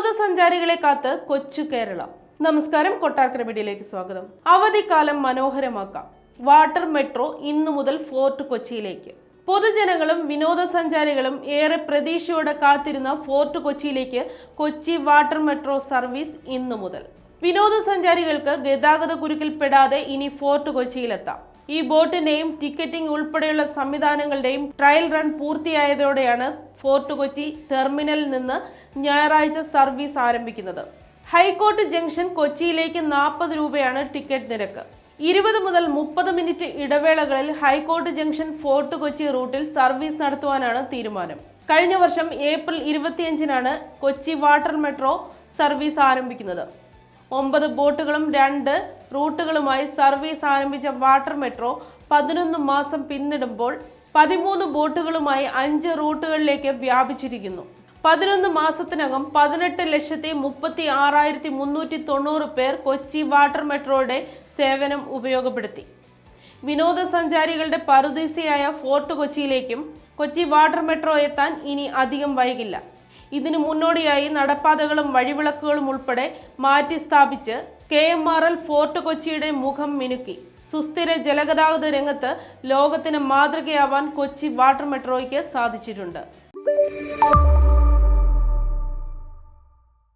വിനോദസഞ്ചാരികളെ കാത്ത് കൊച്ചു കേരളം. നമസ്കാരം, കൊട്ടാരക്കര മീഡിയയിലേക്ക് സ്വാഗതം. അവധിക്കാലം മനോഹരമാക്കാം. വാട്ടർ മെട്രോ ഇന്നു മുതൽ ഫോർട്ട് കൊച്ചിയിലേക്ക്. പൊതുജനങ്ങളും വിനോദസഞ്ചാരികളും ഏറെ പ്രതീക്ഷയോടെ കാത്തിരുന്ന ഫോർട്ട് കൊച്ചിയിലേക്ക് കൊച്ചി വാട്ടർ മെട്രോ സർവീസ് ഇന്നു മുതൽ. വിനോദസഞ്ചാരികൾക്ക് ഗതാഗത കുരുക്കിൽപ്പെടാതെ ഇനി ഫോർട്ട് കൊച്ചിയിലെത്താം. ഈ ബോട്ടിന്റെയും ടിക്കറ്റിംഗ് ഉൾപ്പെടെയുള്ള സംവിധാനങ്ങളുടെയും ട്രയൽ റൺ പൂർത്തിയായതോടെയാണ് ഫോർട്ട് കൊച്ചി ടെർമിനലിൽ നിന്ന് ഞായറാഴ്ച സർവീസ് ആരംഭിക്കുന്നത്. ഹൈക്കോർട്ട് ജംഗ്ഷൻ കൊച്ചിയിലേക്ക് 40 രൂപയാണ് ടിക്കറ്റ് നിരക്ക്. 20 മുതൽ 30 മിനിറ്റ് ഇടവേളകളിൽ ഹൈക്കോർട്ട് ജംഗ്ഷൻ ഫോർട്ട് കൊച്ചി റൂട്ടിൽ സർവീസ് നടത്തുവാനാണ് തീരുമാനം. കഴിഞ്ഞ വർഷം ഏപ്രിൽ 25-നാണ് കൊച്ചി വാട്ടർ മെട്രോ സർവീസ് ആരംഭിക്കുന്നത്. 9 ബോട്ടുകളും 2 റൂട്ടുകളുമായി സർവീസ് ആരംഭിച്ച വാട്ടർ മെട്രോ 11 മാസം പിന്നിടുമ്പോൾ 13 ബോട്ടുകളുമായി 5 റൂട്ടുകളിലേക്ക് വ്യാപിച്ചിരിക്കുന്നു. 11 മാസത്തിനകം 18,36,390 പേർ കൊച്ചി വാട്ടർ മെട്രോയുടെ സേവനം ഉപയോഗപ്പെടുത്തി. വിനോദസഞ്ചാരികളുടെ പറുദീസയായ ഫോർട്ട് കൊച്ചിയിലേക്കും കൊച്ചി വാട്ടർ മെട്രോ എത്താൻ ഇനി അധികം വൈകില്ല. ഇതിനു മുന്നോടിയായി നടപ്പാതകളും വഴിവിളക്കുകളും ഉൾപ്പെടെ മാറ്റി സ്ഥാപിച്ച് KMRL ഫോർട്ട് കൊച്ചിയുടെ മുഖം മിനുക്കി. സുസ്ഥിര ജലഗതാഗത രംഗത്ത് ലോകത്തിന് മാതൃകയാവാൻ കൊച്ചി വാട്ടർ മെട്രോയ്ക്ക് സാധിച്ചിട്ടുണ്ട്.